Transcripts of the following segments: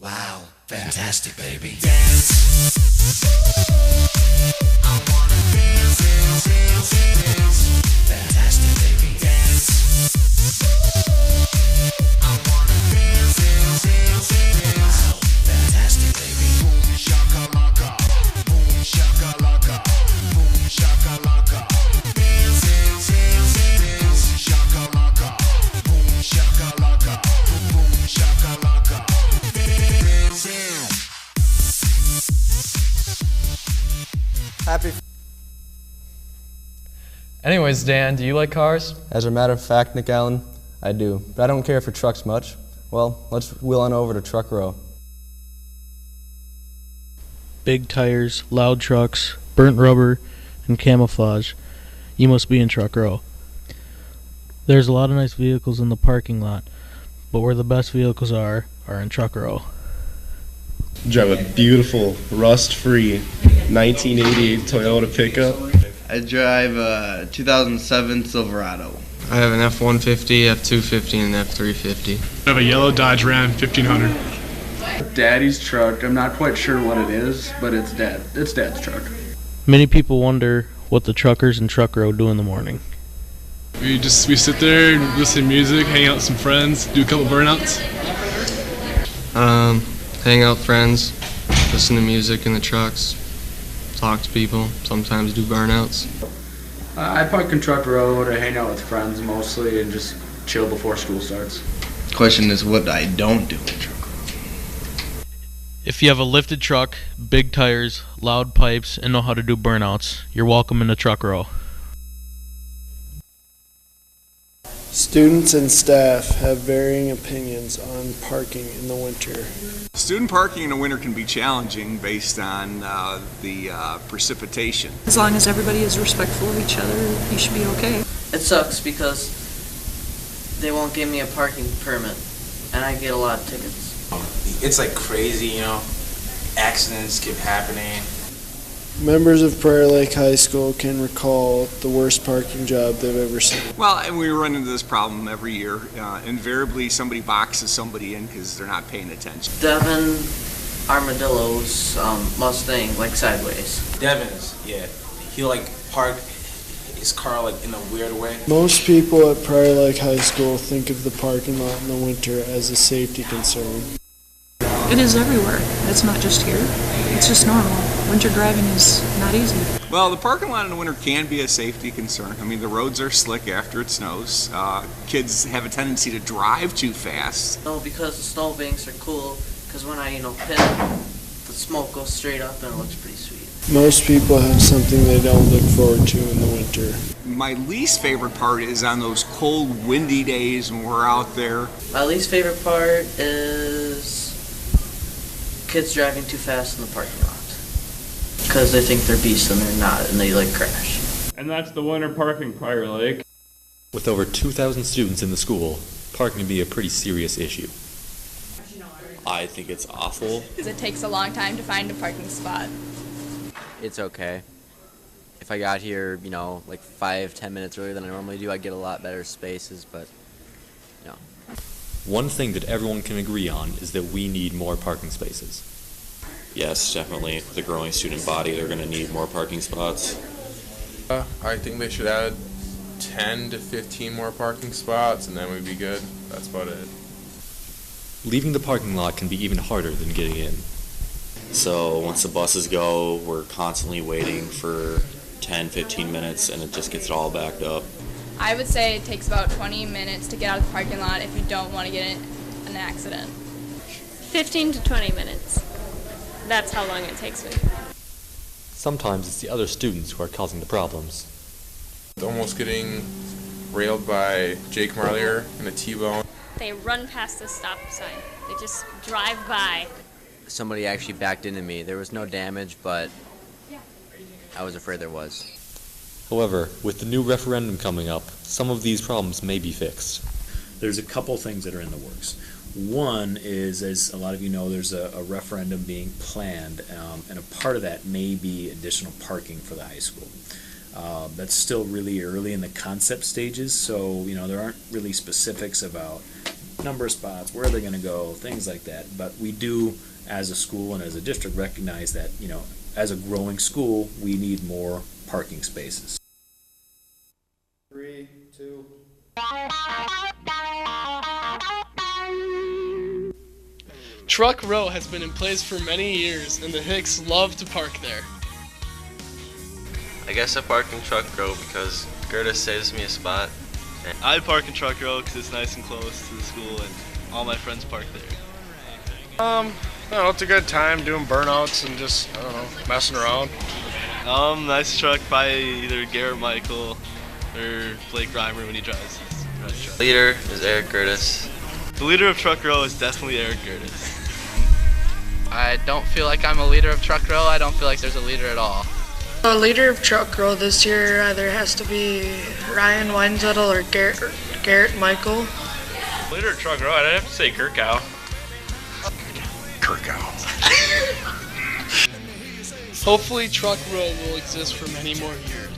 Wow, fantastic, baby. Dance. I wanna dance, dance, dance, dance. Fantastic, baby. Dance. I wanna dance, dance, dance, dance. Wow, fantastic, baby. Boom shakalaka, boom shakalaka, boom shakalaka. Dance, dance, dance, dance. Shakalaka, boom shakalaka, boom shakalaka. Happy. Anyways, Dan, do you like cars? As a matter of fact, Nick Allen, I do. But I don't care for trucks much. Well, let's wheel on over to Truck Row. Big tires, loud trucks, burnt rubber, and camouflage. You must be in Truck Row. There's a lot of nice vehicles in the parking lot, but where the best vehicles are in Truck Row. Drive a beautiful, rust-free 1988 Toyota pickup. I drive a 2007 Silverado. I have an F-150, F-250, and an F-350. I have a yellow Dodge Ram 1500. Daddy's truck. I'm not quite sure what it is, but it's Dad's truck. Many people wonder what the truckers in Truck Row do in the morning. We sit there, listen to music, hang out with some friends, do a couple burnouts. Hang out with friends, listen to music in the trucks, talk to people, sometimes do burnouts. I park in Truck Row to hang out with friends mostly and just chill before school starts. Question is what I don't do in Truck Row. If you have a lifted truck, big tires, loud pipes, and know how to do burnouts, you're welcome in the Truck Row. Students and staff have varying opinions on parking in the winter. Student parking in the winter can be challenging based on the precipitation. As long as everybody is respectful of each other, you should be okay. It sucks because they won't give me a parking permit, and I get a lot of tickets. It's like crazy, you know, accidents keep happening. Members of Prior Lake High School can recall the worst parking job they've ever seen. Well, and we run into this problem every year. Invariably, somebody boxes somebody in because they're not paying attention. Devin Armadillo's Mustang, like sideways. Devin's, yeah. He like parked his car like in a weird way. Most people at Prior Lake High School think of the parking lot in the winter as a safety concern. It is everywhere. It's not just here. It's just normal. Winter driving is not easy. Well, the parking lot in the winter can be a safety concern. I mean, the roads are slick after it snows. Kids have a tendency to drive too fast. No, because the snowbanks are cool, because when I, pit, the smoke goes straight up and it looks pretty sweet. Most people have something they don't look forward to in the winter. My least favorite part is on those cold, windy days when we're out there. My least favorite part is kids driving too fast in the parking lot. Because they think they're beasts and they're not, and they crash. And that's the winter parking Prior Lake. With over 2,000 students in the school, parking can be a pretty serious issue. I think it's awful. It takes a long time to find a parking spot. It's okay. If I got here, like 5-10 minutes earlier than I normally do, I'd get a lot better spaces, but, One thing that everyone can agree on is that we need more parking spaces. Yes, definitely. With a growing student body, they're going to need more parking spots. I think they should add 10 to 15 more parking spots, and then we'd be good. That's about it. Leaving the parking lot can be even harder than getting in. So once the buses go, we're constantly waiting for 10-15 minutes, and it just gets it all backed up. I would say it takes about 20 minutes to get out of the parking lot if you don't want to get in an accident. 15 to 20 minutes. That's how long it takes me. Sometimes it's the other students who are causing the problems. Almost getting railed by Jake Marlier in a T-bone. They run past the stop sign. They just drive by. Somebody actually backed into me. There was no damage, but I was afraid there was. However, with the new referendum coming up, some of these problems may be fixed. There's a couple things that are in the works. One is, as a lot of you know, there's a referendum being planned, and a part of that may be additional parking for the high school. That's still really early in the concept stages, so there aren't really specifics about number of spots, where they're going to go, things like that. But we do, as a school and as a district, recognize that, as a growing school, we need more parking spaces. 3, 2. Truck Row has been in place for many years, and the Hicks love to park there. I guess I park in Truck Row because Gertis saves me a spot. I park in Truck Row because it's nice and close to the school, and all my friends park there. It's a good time doing burnouts and just, messing around. Nice truck by either Garrett Michael or Blake Reimer when he drives his truck. Leader is Eric Gertis. The leader of Truck Row is definitely Eric Gertis. I don't feel like I'm a leader of Truck Row. I don't feel like there's a leader at all. The leader of Truck Row this year either has to be Ryan Weinzettel or Garrett Michael. Leader of Truck Row, I'd have to say Kirkow. Hopefully Truck Row will exist for many more years.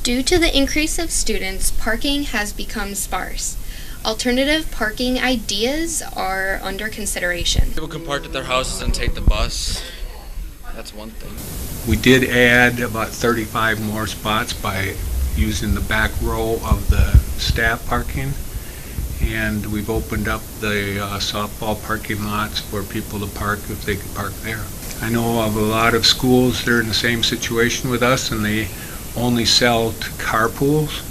Due to the increase of students, parking has become sparse. Alternative parking ideas are under consideration. People can park at their houses and take the bus. That's one thing. We did add about 35 more spots by using the back row of the staff parking, and we've opened up the softball parking lots for people to park if they could park there. I know of a lot of schools that are in the same situation with us, and they only sell to carpools.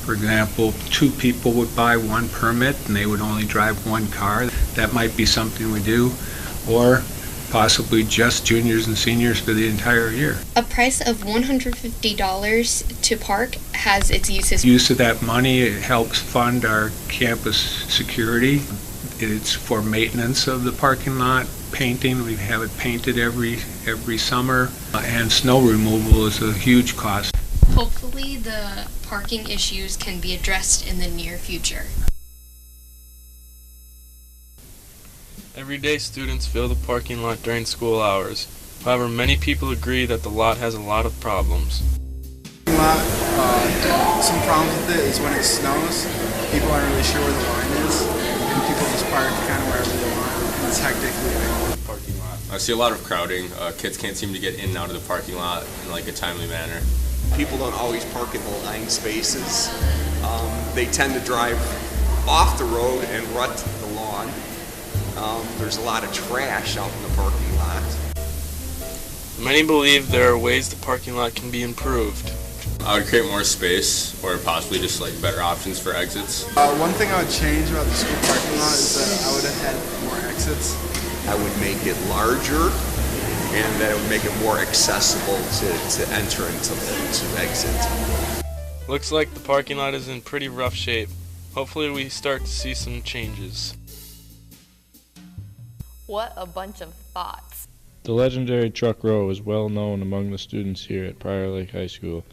For example, 2 people would buy 1 permit and they would only drive 1 car. That might be something we do, or possibly just juniors and seniors for the entire year. A price of $150 to park has its uses. Use of that money, it helps fund our campus security. It's for maintenance of the parking lot, painting. We have it painted every summer, and snow removal is a huge cost. Hopefully the parking issues can be addressed in the near future. Everyday students fill the parking lot during school hours. However, many people agree that the lot has a lot of problems. Some problems with it is when it snows, people aren't really sure where the line is, and people just park kind of wherever they want, and it's hectic leaving. Parking lot. I see a lot of crowding. Kids can't seem to get in and out of the parking lot in like a timely manner. People don't always park in the line spaces. They tend to drive off the road and rut the lawn. There's a lot of trash out in the parking lot. Many believe there are ways the parking lot can be improved. I would create more space, or possibly just like better options for exits. One thing I would change about the school parking lot is that I would have had more exits. I would make it larger, and that it would make it more accessible to enter and to exit. Looks like the parking lot is in pretty rough shape. Hopefully we start to see some changes. What a bunch of thoughts. The legendary Truck Row is well known among the students here at Prior Lake High School.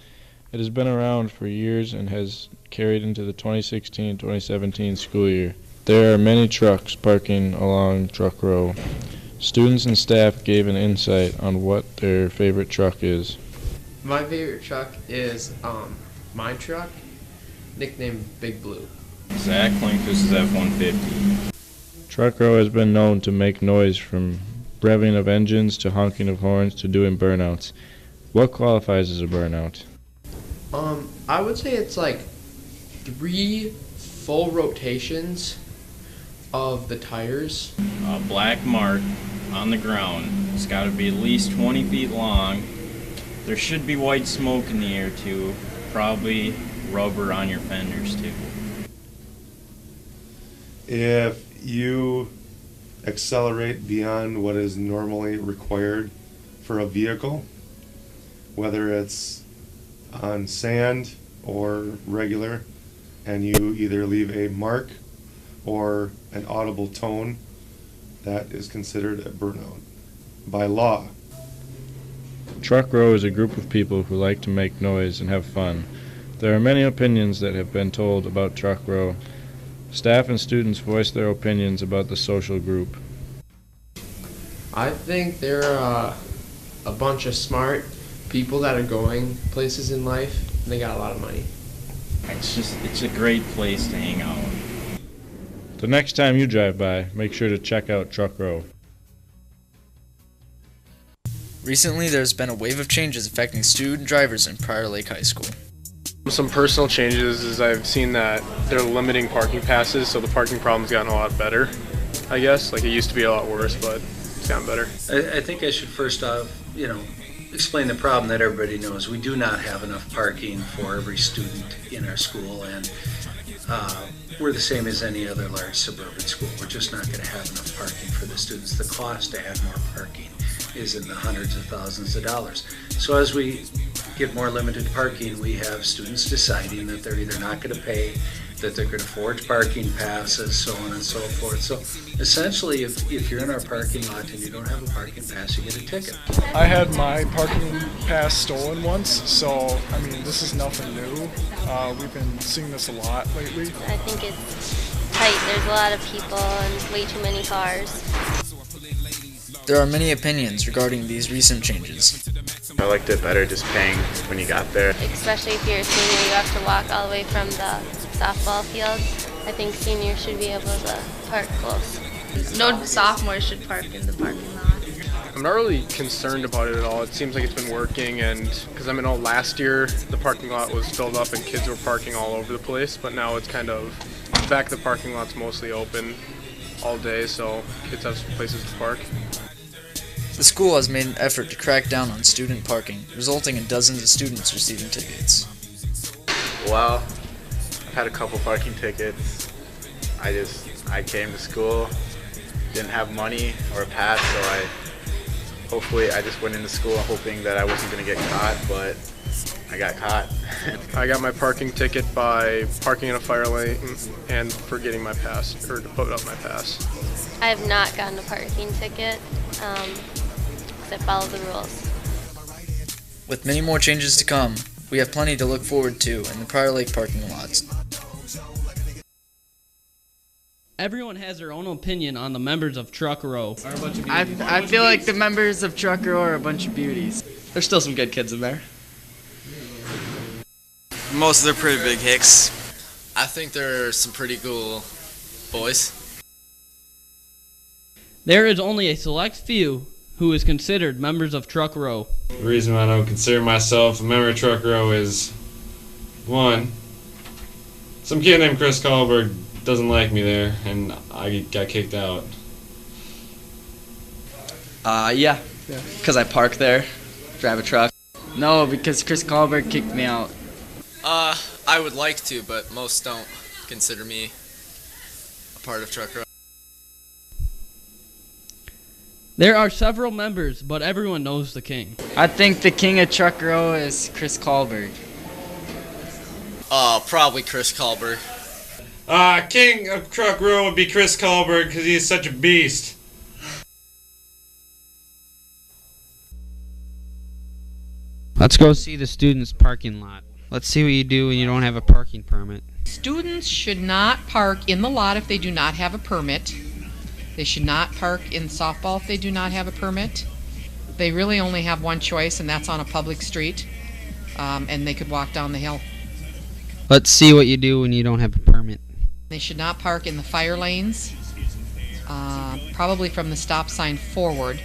It has been around for years and has carried into the 2016-2017 school year. There are many trucks parking along Truck Row. Students and staff gave an insight on what their favorite truck is. My favorite truck is my truck, nicknamed Big Blue. Zach Linkus is F-150. Truck Row has been known to make noise from revving of engines to honking of horns to doing burnouts. What qualifies as a burnout? I would say it's like 3 full rotations of the tires. A black mark on the ground. It's got to be at least 20 feet long. There should be white smoke in the air too. Probably rubber on your fenders too. If you accelerate beyond what is normally required for a vehicle, whether it's on sand or regular, and you either leave a mark or an audible tone, that is considered a burnout by law. Truck Row is a group of people who like to make noise and have fun. There are many opinions that have been told about Truck Row. Staff and students voice their opinions about the social group. I think they're a bunch of smart people that are going places in life, They got a lot of money. It's a great place to hang out. The next time you drive by, make sure to check out Truck Row. Recently, there's been a wave of changes affecting student drivers in Prior Lake High School. Some personal changes is I've seen that they're limiting parking passes, so the parking problem's gotten a lot better, I guess. Like, it used to be a lot worse, but it's gotten better. I think I should first off, explain the problem that everybody knows. We do not have enough parking for every student in our school, and we're the same as any other large suburban school. We're just not going to have enough parking for the students. The cost to add more parking is in the hundreds of thousands of dollars. So as we get more limited parking, we have students deciding that they're either not going to pay, that they're going to forge parking passes, so on and so forth. So essentially, if you're in our parking lot and you don't have a parking pass, you get a ticket. I had my parking pass stolen once, so I mean, this is nothing new. We've been seeing this a lot lately. I think it's tight. There's a lot of people and way too many cars. There are many opinions regarding these recent changes. I liked it better just paying when you got there. Especially if you're a senior, you have to walk all the way from the softball field. I think seniors should be able to park close. No sophomore should park in the parking lot. I'm not really concerned about it at all. It seems like it's been working, and because last year the parking lot was filled up and kids were parking all over the place, but now it's kind of, in fact, the parking lot's mostly open all day, so kids have places to park. The school has made an effort to crack down on student parking, resulting in dozens of students receiving tickets. Well, I've had a couple parking tickets. I came to school, didn't have money or a pass, so I just went into school hoping that I wasn't going to get caught, but I got caught. I got my parking ticket by parking in a fire lane and forgetting my pass, or to put up my pass. I have not gotten a parking ticket. I follow the rules. With many more changes to come, we have plenty to look forward to in the Prior Lake parking lots. Everyone has their own opinion on the members of Truck Row. I feel like the members of Truck Row are a bunch of beauties. There's still some good kids in there. Most of them are pretty big hicks. I think there are some pretty cool boys. There is only a select few who is considered members of Truck Row. The reason why I don't consider myself a member of Truck Row is, one, some kid named Chris Kahlberg doesn't like me there, and I got kicked out. Yeah, because I park there, drive a truck. No, because Chris Kahlberg kicked me out. I would like to, but most don't consider me a part of Truck Row. There are several members, but everyone knows the king. I think the king of Truck Row is Chris Kahlberg. Probably Chris Kahlberg. King of Truck Row would be Chris Kahlberg because he's such a beast. Let's go see the students' parking lot. Let's see what you do when you don't have a parking permit. Students should not park in the lot if they do not have a permit. They should not park in softball if they do not have a permit. They really only have one choice, and that's on a public street, and they could walk down the hill. Let's see what you do when you don't have a permit. They should not park in the fire lanes, probably from the stop sign forward,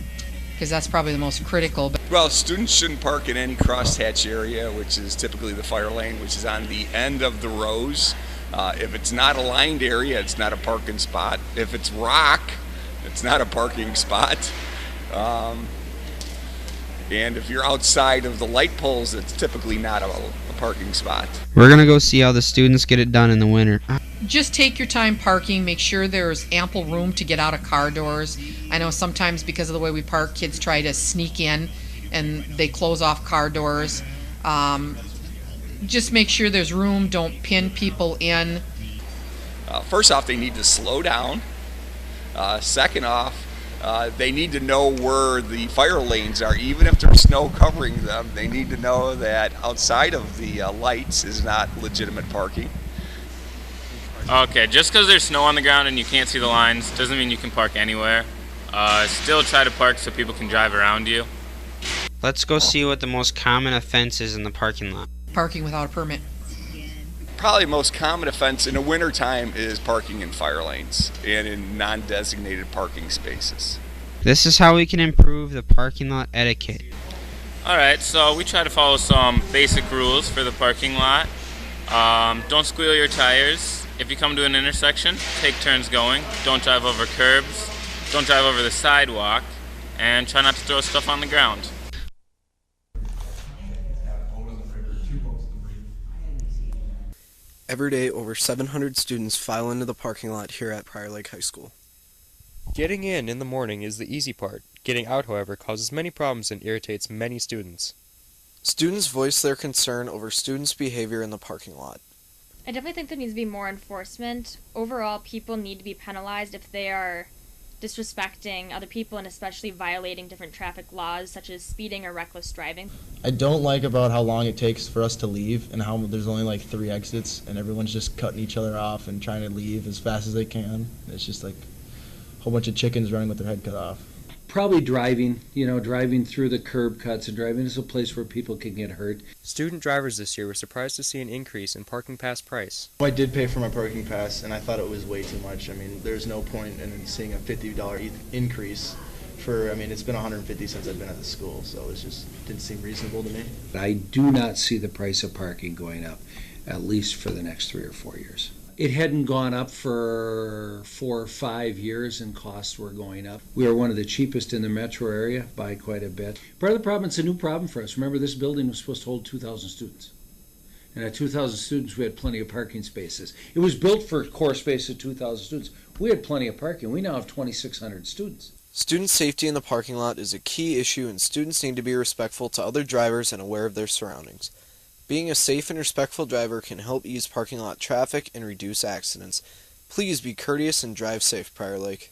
because that's probably the most critical. Well, students shouldn't park in any crosshatch area, which is typically the fire lane, which is on the end of the rows. If it's not a lined area, it's not a parking spot. If it's rock, it's not a parking spot. And if you're outside of the light poles, it's typically not a parking spot. We're going to go see how the students get it done in the winter. Just take your time parking. Make sure there's ample room to get out of car doors. I know sometimes because of the way we park, kids try to sneak in and they close off car doors. Just make sure there's room. Don't pin people in. First off, they need to slow down. Second off, they need to know where the fire lanes are. Even if there's snow covering them, they need to know that outside of the lights is not legitimate parking. Okay, just because there's snow on the ground and you can't see the lines doesn't mean you can park anywhere. Still try to park so people can drive around you. Let's go see what the most common offense is in the parking lot. parking without a permit. Probably the most common offense in the wintertime is parking in fire lanes and in non-designated parking spaces. This is how we can improve the parking lot etiquette. Alright, so we try to follow some basic rules for the parking lot. Don't squeal your tires. If you come to an intersection, take turns going. Don't drive over curbs. Don't drive over the sidewalk. And try not to throw stuff on the ground. Every day, over 700 students file into the parking lot here at Prior Lake High School. Getting in the morning is the easy part. Getting out, however, causes many problems and irritates many students. Students voice their concern over students' behavior in the parking lot. I definitely think there needs to be more enforcement. Overall, people need to be penalized if they are disrespecting other people and especially violating different traffic laws such as speeding or reckless driving. I don't like about how long it takes for us to leave and how there's only like 3 exits and everyone's just cutting each other off and trying to leave as fast as they can. It's just like a whole bunch of chickens running with their head cut off. Probably driving through the curb cuts and driving is a place where people can get hurt. Student drivers this year were surprised to see an increase in parking pass price. I did pay for my parking pass and I thought it was way too much. I mean, there's no point in seeing a $50 increase for, I mean, it's been $150 since I've been at the school, so it just didn't seem reasonable to me. I do not see the price of parking going up, at least for the next 3 or 4 years. It hadn't gone up for 4 or 5 years and costs were going up. We are one of the cheapest in the metro area by quite a bit. Part of the problem, it's a new problem for us. Remember, this building was supposed to hold 2,000 students. And at 2,000 students, we had plenty of parking spaces. It was built for a core space of 2,000 students. We had plenty of parking. We now have 2,600 students. Student safety in the parking lot is a key issue and students need to be respectful to other drivers and aware of their surroundings. Being a safe and respectful driver can help ease parking lot traffic and reduce accidents. Please be courteous and drive safe, Prior Lake.